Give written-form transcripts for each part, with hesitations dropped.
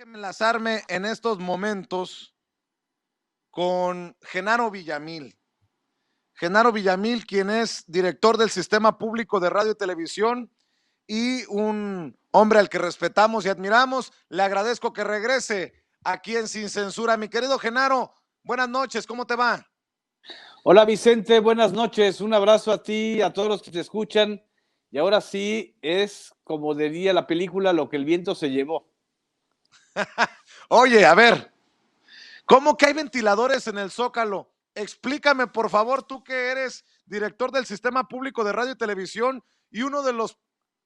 Déjenme enlazarme en estos momentos con Genaro Villamil. Genaro Villamil, quien es director del Sistema Público de Radio y Televisión y un hombre al que respetamos y admiramos. Le agradezco que regrese aquí en Sin Censura. Mi querido Genaro, buenas noches, ¿cómo te va? Hola Vicente, buenas noches, un abrazo a ti, a todos los que te escuchan. Y ahora sí, es como diría la película, lo que el viento se llevó. Oye, a ver, ¿cómo que hay ventiladores en el Zócalo? Explícame, por favor, tú que eres director del Sistema Público de Radio y Televisión y uno de los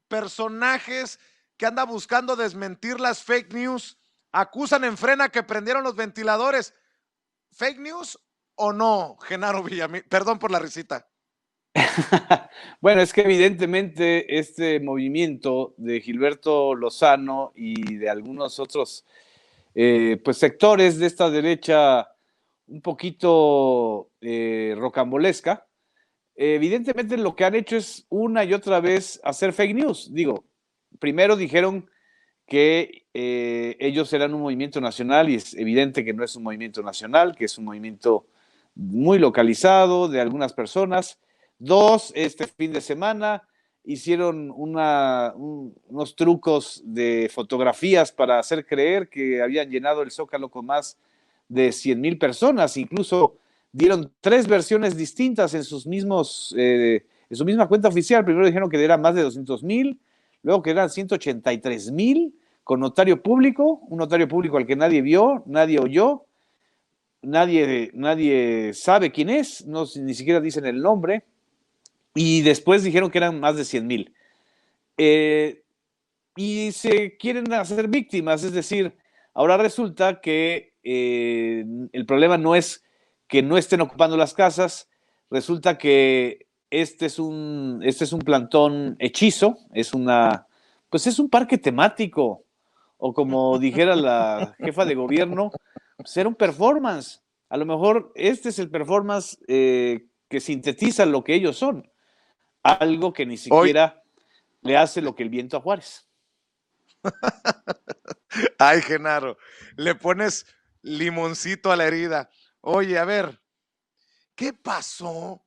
personajes que anda buscando desmentir las fake news. Acusan en Frena que prendieron los ventiladores. ¿Fake news o no, Genaro Villamil? Perdón por la risita. Bueno, es que evidentemente este movimiento de Gilberto Lozano y de algunos otros pues sectores de esta derecha un poquito rocambolesca, evidentemente lo que han hecho es una y otra vez hacer fake news. Digo, primero dijeron que ellos eran un movimiento nacional y es evidente que no es un movimiento nacional, que es un movimiento muy localizado de algunas personas. Dos, este fin de semana hicieron unos trucos de fotografías para hacer creer que habían llenado el Zócalo con más de 100,000 personas. Incluso dieron 3 versiones distintas en sus mismos, en su misma cuenta oficial. Primero dijeron que eran más de 200,000, luego que eran 183,000 con notario público, un notario público al que nadie vio, nadie oyó, nadie sabe quién es, no, ni siquiera dicen el nombre, y después dijeron que eran más de 100,000. Y se quieren hacer víctimas, es decir, ahora resulta que el problema no es que no estén ocupando las casas, resulta que este es un plantón hechizo, pues es un parque temático, o como dijera la jefa de gobierno, pues era un performance. A lo mejor este es el performance que sintetiza lo que ellos son, algo que ni siquiera le hace lo que el viento a Juárez. Ay, Genaro, le pones limoncito a la herida. Oye, a ver, ¿qué pasó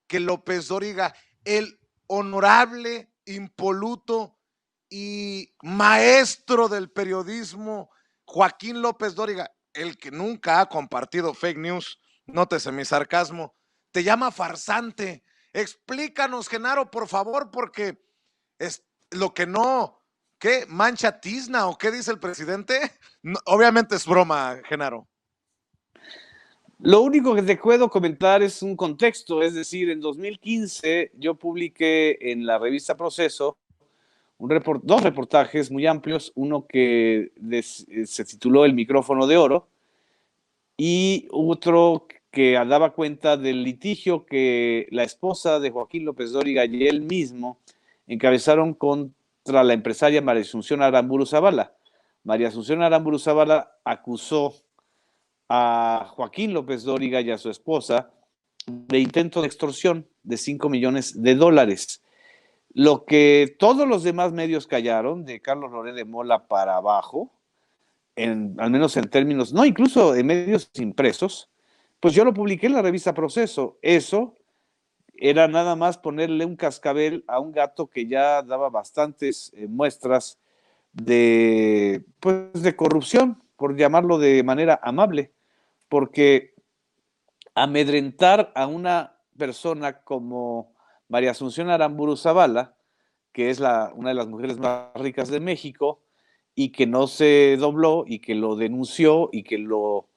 que López Dóriga, el honorable, impoluto y maestro del periodismo, Joaquín López Dóriga, el que nunca ha compartido fake news, nótese mi sarcasmo, te llama farsante? Explícanos, Genaro, por favor, porque es lo que no, ¿qué? ¿Mancha tizna o qué dice el presidente? No, obviamente es broma, Genaro. Lo único que te puedo comentar es un contexto, es decir, en 2015 yo publiqué en la revista Proceso dos reportajes muy amplios, uno que se tituló El micrófono de oro y otro que daba cuenta del litigio que la esposa de Joaquín López Dóriga y él mismo encabezaron contra la empresaria María Asunción Aramburu Zavala. María Asunción Aramburu Zavala acusó a Joaquín López Dóriga y a su esposa de intento de extorsión de $5 millones. Lo que todos los demás medios callaron, de Carlos Loret de Mola para abajo, al menos en términos, no, incluso en medios impresos, pues yo lo publiqué en la revista Proceso. Eso era nada más ponerle un cascabel a un gato que ya daba bastantes muestras de, pues, de corrupción, por llamarlo de manera amable, porque amedrentar a una persona como María Asunción Aramburu Zavala, que es una de las mujeres más ricas de México, y que no se dobló, y que lo denunció, y que lo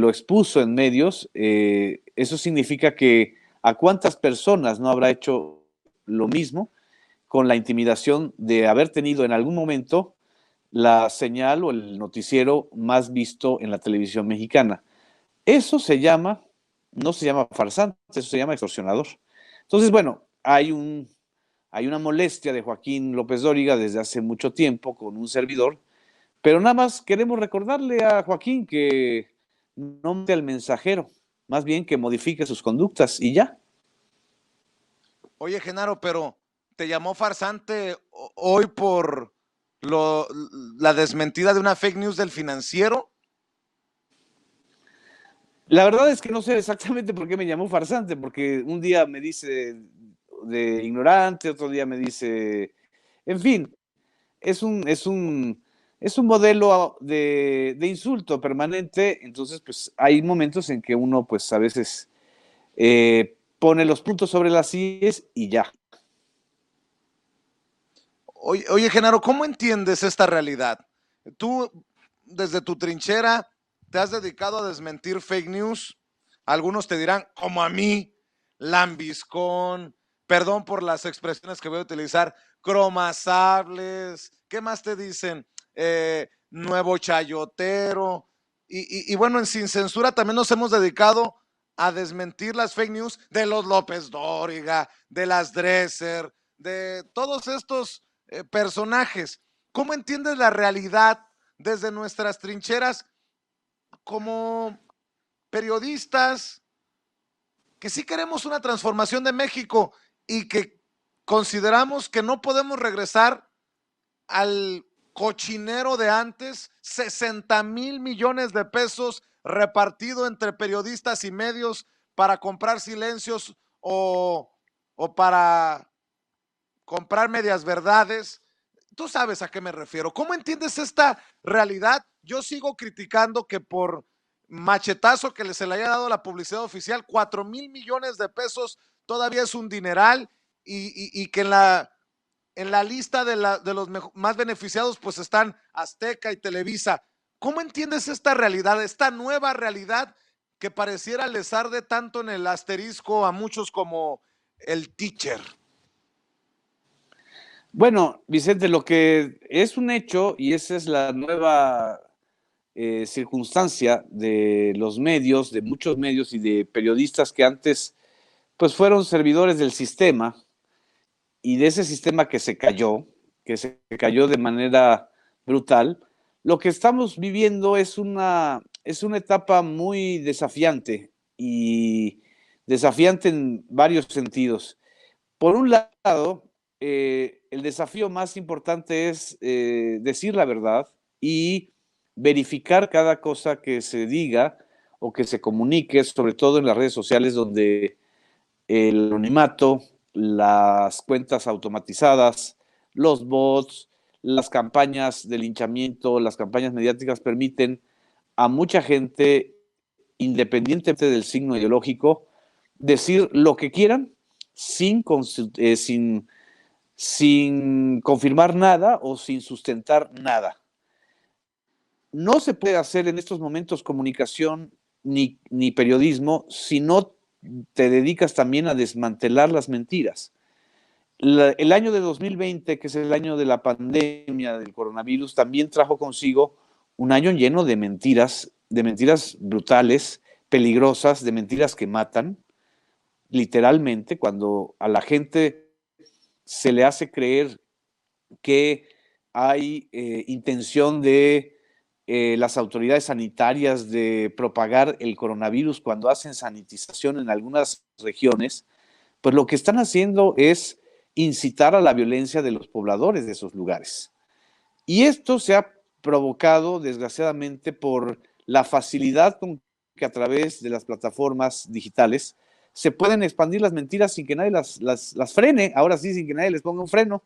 expuso en medios, eso significa que a cuántas personas no habrá hecho lo mismo con la intimidación de haber tenido en algún momento la señal o el noticiero más visto en la televisión mexicana. Eso no se llama farsante, eso se llama extorsionador. Entonces, bueno, hay una molestia de Joaquín López Dóriga desde hace mucho tiempo con un servidor, pero nada más queremos recordarle a Joaquín que no mate al mensajero, más bien que modifique sus conductas y ya. Oye, Genaro, pero te llamó farsante hoy por la desmentida de una fake news del Financiero? La verdad es que no sé exactamente por qué me llamó farsante, porque un día me dice de ignorante, otro día me dice, en fin, es un, es un, es un modelo de insulto permanente, entonces pues hay momentos en que uno pues a veces pone los puntos sobre las sillas y ya. Oye, Genaro, ¿cómo entiendes esta realidad? Tú, desde tu trinchera, te has dedicado a desmentir fake news. Algunos te dirán, como a mí, lambiscón, perdón por las expresiones que voy a utilizar, cromasables, ¿qué más te dicen? Nuevo chayotero. Y bueno, en Sin Censura también nos hemos dedicado a desmentir las fake news de los López Dóriga, de las Dresser, de todos estos personajes. ¿Cómo entiendes la realidad desde nuestras trincheras como periodistas que sí queremos una transformación de México y que consideramos que no podemos regresar al cochinero de antes, 60,000 millones de pesos repartido entre periodistas y medios para comprar silencios o para comprar medias verdades? Tú sabes a qué me refiero. ¿Cómo entiendes esta realidad? Yo sigo criticando que por machetazo que se le haya dado a la publicidad oficial, 4,000 millones de pesos todavía es un dineral y que en la lista de los más beneficiados pues están Azteca y Televisa. ¿Cómo entiendes esta realidad, esta nueva realidad que pareciera les arde tanto en el asterisco a muchos como el teacher? Bueno, Vicente, lo que es un hecho, y esa es la nueva circunstancia de los medios, de muchos medios y de periodistas que antes pues fueron servidores del sistema y de ese sistema que se cayó de manera brutal, lo que estamos viviendo es una etapa muy desafiante y desafiante en varios sentidos. Por un lado, el desafío más importante es decir la verdad y verificar cada cosa que se diga o que se comunique, sobre todo en las redes sociales donde el anonimato, las cuentas automatizadas, los bots, las campañas de linchamiento, las campañas mediáticas permiten a mucha gente, independientemente del signo ideológico, decir lo que quieran sin, sin confirmar nada o sin sustentar nada. No se puede hacer en estos momentos comunicación ni periodismo si no te dedicas también a desmantelar las mentiras. El año de 2020, que es el año de la pandemia del coronavirus, también trajo consigo un año lleno de mentiras brutales, peligrosas, de mentiras que matan, literalmente, cuando a la gente se le hace creer que hay intención de las autoridades sanitarias de propagar el coronavirus cuando hacen sanitización en algunas regiones, pues lo que están haciendo es incitar a la violencia de los pobladores de esos lugares. Y esto se ha provocado, desgraciadamente, por la facilidad con que a través de las plataformas digitales se pueden expandir las mentiras sin que nadie las frene, ahora sí, sin que nadie les ponga un freno.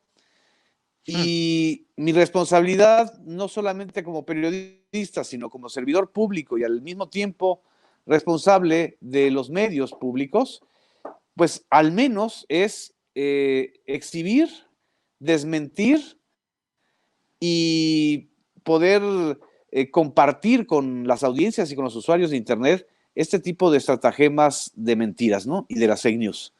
Y mi responsabilidad, no solamente como periodista, sino como servidor público y al mismo tiempo responsable de los medios públicos, pues al menos es exhibir, desmentir y poder compartir con las audiencias y con los usuarios de Internet este tipo de estratagemas de mentiras, ¿no? Y de las fake news.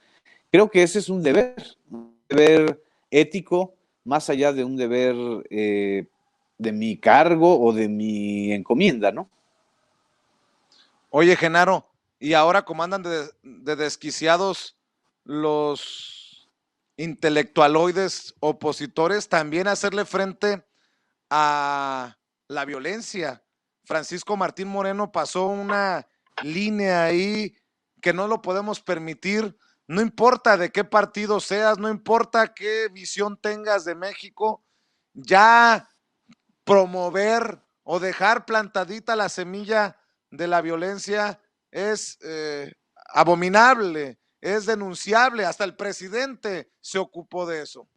Creo que ese es un deber ético, más allá de un deber de mi cargo o de mi encomienda, ¿no? Oye, Genaro, y ahora como andan de desquiciados los intelectualoides opositores, también hacerle frente a la violencia. Francisco Martín Moreno pasó una línea ahí que no lo podemos permitir. No importa de qué partido seas, no importa qué visión tengas de México, ya promover o dejar plantadita la semilla de la violencia es abominable, es denunciable. Hasta el presidente se ocupó de eso.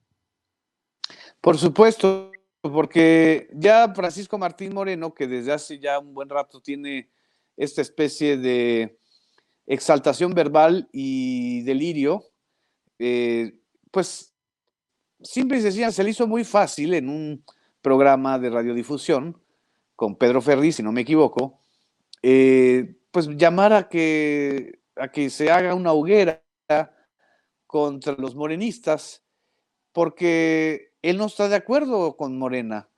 Por supuesto, porque ya Francisco Martín Moreno, que desde hace ya un buen rato tiene esta especie de exaltación verbal y delirio, pues simple y sencillamente se le hizo muy fácil en un programa de radiodifusión con Pedro Ferri, si no me equivoco, pues llamar a que se haga una hoguera contra los morenistas, porque él no está de acuerdo con Morena.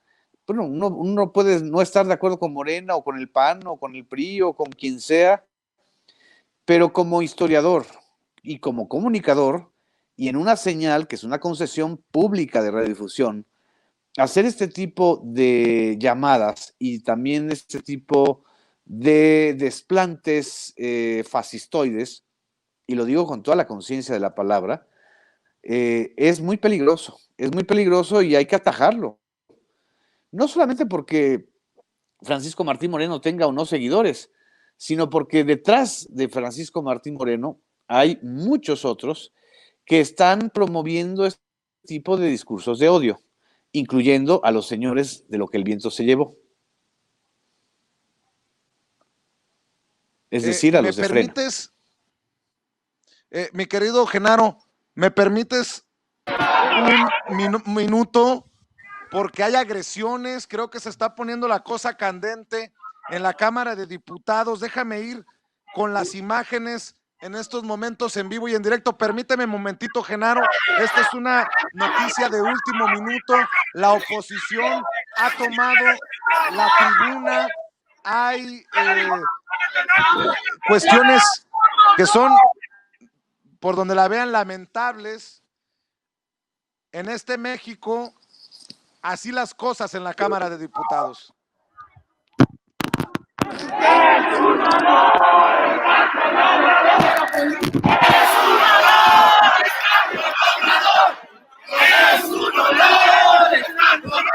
Bueno, uno puede no estar de acuerdo con Morena o con el PAN o con el PRI o con quien sea, pero como historiador y como comunicador, y en una señal que es una concesión pública de radiodifusión, hacer este tipo de llamadas y también este tipo de desplantes fascistoides, y lo digo con toda la conciencia de la palabra, es muy peligroso y hay que atajarlo. No solamente porque Francisco Martín Moreno tenga o no seguidores, sino porque detrás de Francisco Martín Moreno hay muchos otros que están promoviendo este tipo de discursos de odio, incluyendo a los señores de lo que el viento se llevó. Es decir, a ¿Me los de Frena. permites, mi querido Genaro, me permites un minuto? Porque hay agresiones, creo que se está poniendo la cosa candente en la Cámara de Diputados. Déjame ir con las imágenes en estos momentos en vivo y en directo. Permíteme un momentito, Genaro. Esta es una noticia de último minuto. La oposición ha tomado la tribuna. Hay cuestiones que son, por donde la vean, lamentables. En este México, así las cosas en la Cámara de Diputados. Es un honor estar con Es un honor estar con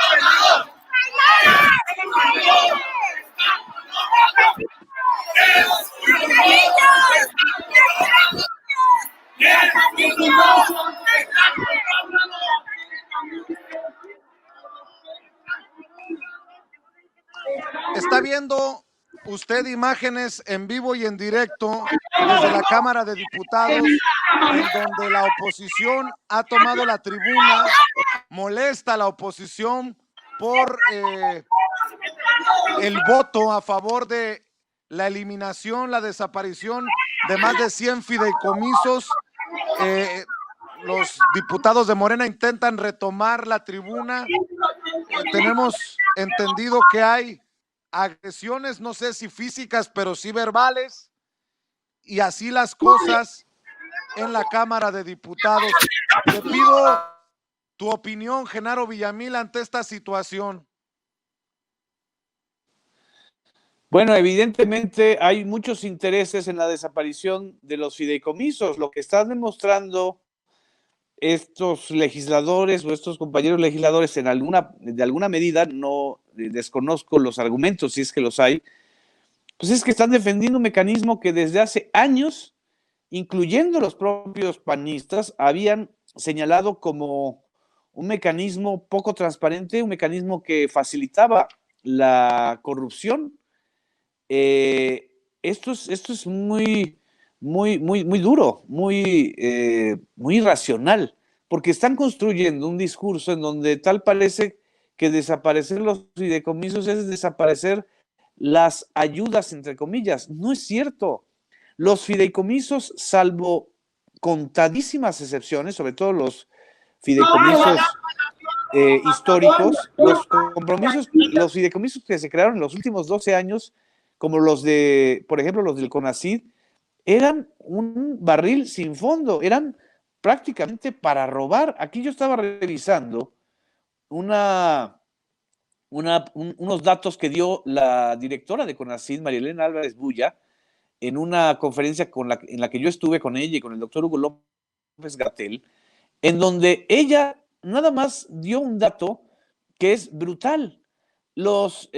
Está viendo usted imágenes en vivo y en directo desde la Cámara de Diputados, en donde la oposición ha tomado la tribuna, molesta a la oposición por el voto a favor de la eliminación, la desaparición de más de 100 fideicomisos. Los diputados de Morena intentan retomar la tribuna. Tenemos entendido que hay agresiones, no sé si físicas, pero sí verbales, y así las cosas en la Cámara de Diputados. Te pido tu opinión, Genaro Villamil, ante esta situación. Bueno, evidentemente hay muchos intereses en la desaparición de los fideicomisos. Lo que están demostrando estos legisladores o estos compañeros legisladores de alguna medida, no desconozco los argumentos si es que los hay, pues es que están defendiendo un mecanismo que desde hace años, incluyendo los propios panistas, habían señalado como un mecanismo poco transparente, un mecanismo que facilitaba la corrupción. Esto es muy duro, muy irracional, porque están construyendo un discurso en donde tal parece que desaparecer los fideicomisos es desaparecer las ayudas, entre comillas. No es cierto. Los fideicomisos, salvo contadísimas excepciones, sobre todo los fideicomisos históricos, los fideicomisos que se crearon en los últimos 12 años, como los de, por ejemplo, los del CONACYT, eran un barril sin fondo, eran prácticamente para robar. Aquí yo estaba revisando unos datos que dio la directora de CONACYT, María Elena Álvarez Bulla, en una conferencia en la que yo estuve con ella y con el doctor Hugo López-Gatell, en donde ella nada más dio un dato que es brutal. Los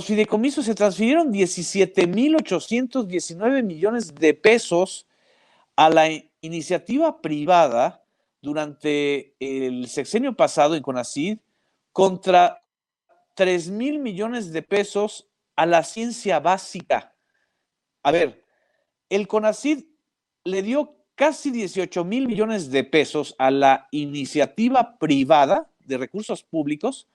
fideicomisos se transfirieron 17,819 millones de pesos a la iniciativa privada durante el sexenio pasado en CONACYT contra 3,000 millones de pesos a la ciencia básica. A ver, el CONACYT le dio casi 18,000 millones de pesos a la iniciativa privada de recursos públicos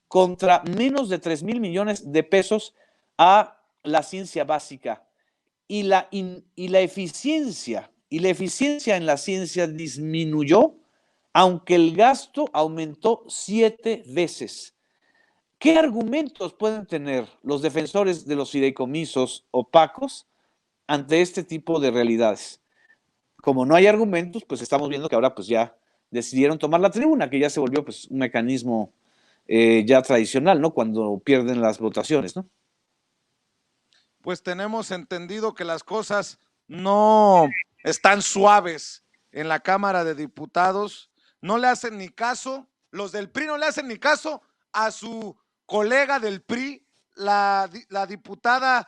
contra menos de 3,000 millones de pesos a la ciencia básica. Y la eficiencia en la ciencia disminuyó, aunque el gasto aumentó 7 veces. ¿Qué argumentos pueden tener los defensores de los fideicomisos opacos ante este tipo de realidades? Como no hay argumentos, pues estamos viendo que ahora pues ya decidieron tomar la tribuna, que ya se volvió pues un mecanismo ya tradicional, ¿no? Cuando pierden las votaciones, ¿no? Pues tenemos entendido que las cosas no están suaves en la Cámara de Diputados. No le hacen ni caso, los del PRI no le hacen ni caso a su colega del PRI, la diputada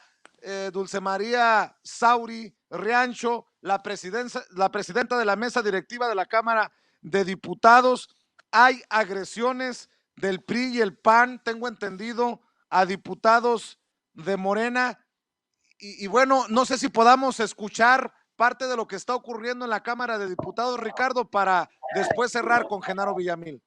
Dulce María Sauri Riancho, la presidenta de la mesa directiva de la Cámara de Diputados. Hay agresiones del PRI y el PAN, tengo entendido, a diputados de Morena. Y bueno, no sé si podamos escuchar parte de lo que está ocurriendo en la Cámara de Diputados, Ricardo, para después cerrar con Genaro Villamil.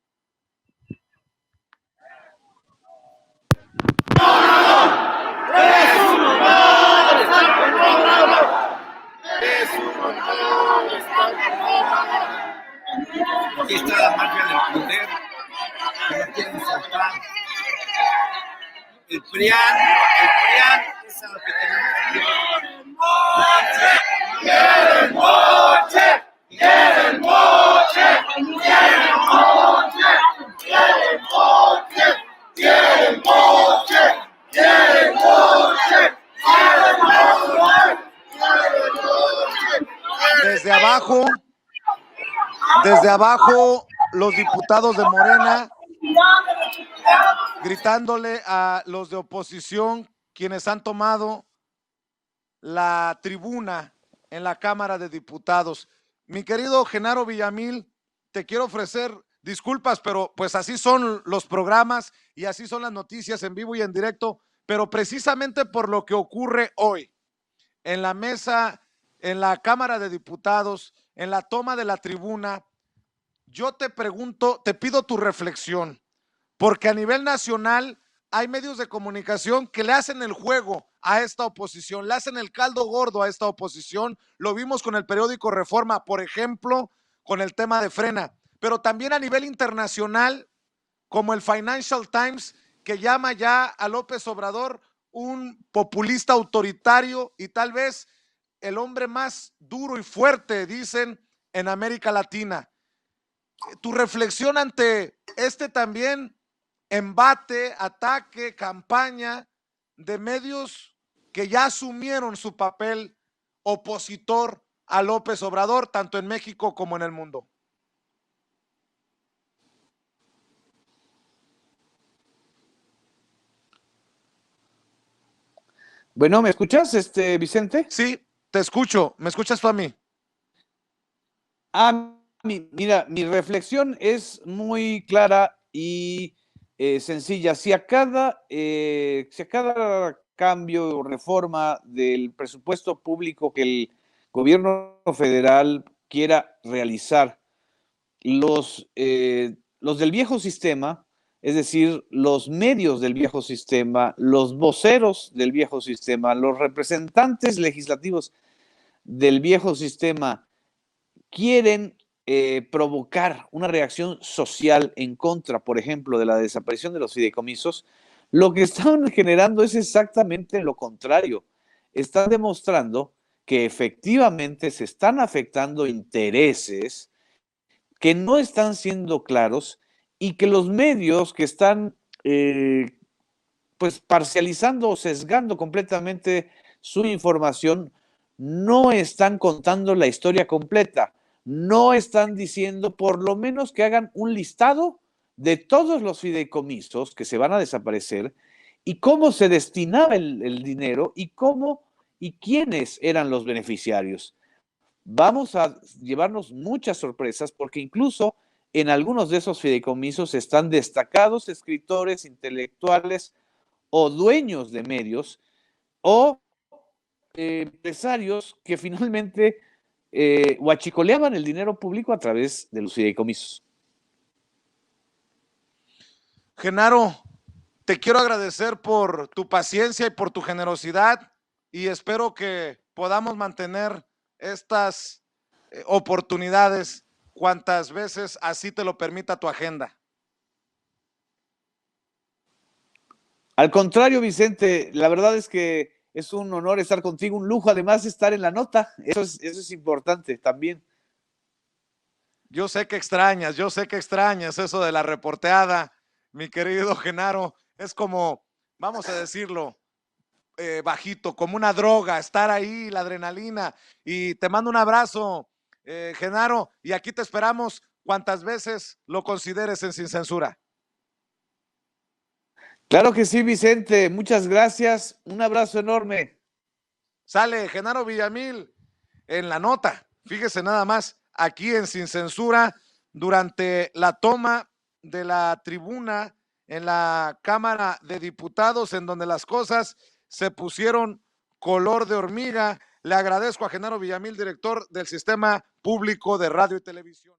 Aquí está la mafia del poder, que no quieren soltar. El PRIAN es a lo que tenemos aquí. ¡Quieren moche! ¡Quieren moche! ¡Quieren moche! ¡Quieren moche! ¡Quieren moche! ¡Quieren moche! ¡Quieren moche! Desde abajo, los diputados de Morena gritándole a los de oposición, quienes han tomado la tribuna en la Cámara de Diputados. Mi querido Genaro Villamil, te quiero ofrecer disculpas, pero pues así son los programas y así son las noticias en vivo y en directo, pero precisamente por lo que ocurre hoy en la mesa, en la Cámara de Diputados, en la toma de la tribuna, yo te pregunto, te pido tu reflexión, porque a nivel nacional hay medios de comunicación que le hacen el juego a esta oposición, le hacen el caldo gordo a esta oposición. Lo vimos con el periódico Reforma, por ejemplo, con el tema de Frena, pero también a nivel internacional, como el Financial Times, que llama ya a López Obrador un populista autoritario y tal vez el hombre más duro y fuerte, dicen, en América Latina. Tu reflexión ante este también embate, ataque, campaña de medios que ya asumieron su papel opositor a López Obrador, tanto en México como en el mundo. Bueno, ¿me escuchas, Vicente? Sí, te escucho. ¿Me escuchas tú a mí? Mira, mi reflexión es muy clara y sencilla. Si a cada cambio o reforma del presupuesto público que el gobierno federal quiera realizar, los del viejo sistema, es decir, los medios del viejo sistema, los voceros del viejo sistema, los representantes legislativos del viejo sistema, quieren provocar una reacción social en contra, por ejemplo, de la desaparición de los fideicomisos, lo que están generando es exactamente lo contrario. Están demostrando que efectivamente se están afectando intereses que no están siendo claros y que los medios que están pues parcializando o sesgando completamente su información no están contando la historia completa, no están diciendo por lo menos que hagan un listado de todos los fideicomisos que se van a desaparecer y cómo se destinaba el dinero y cómo y quiénes eran los beneficiarios. Vamos a llevarnos muchas sorpresas porque incluso en algunos de esos fideicomisos están destacados escritores, intelectuales o dueños de medios o empresarios que finalmente huachicoleaban el dinero público a través de los fideicomisos. Genaro, te quiero agradecer por tu paciencia y por tu generosidad y espero que podamos mantener estas oportunidades cuantas veces así te lo permita tu agenda. Al contrario, Vicente, la verdad es que es un honor estar contigo, un lujo además estar en la nota, eso es importante también. Yo sé que extrañas eso de la reporteada, mi querido Genaro, es como, vamos a decirlo, bajito, como una droga, estar ahí, la adrenalina, y te mando un abrazo, Genaro, y aquí te esperamos cuantas veces lo consideres en Sin Censura. Claro que sí, Vicente, muchas gracias, un abrazo enorme. Sale Genaro Villamil en la nota, fíjese nada más, aquí en Sin Censura, durante la toma de la tribuna en la Cámara de Diputados, en donde las cosas se pusieron color de hormiga. Le agradezco a Genaro Villamil, director del Sistema Público de Radio y Televisión.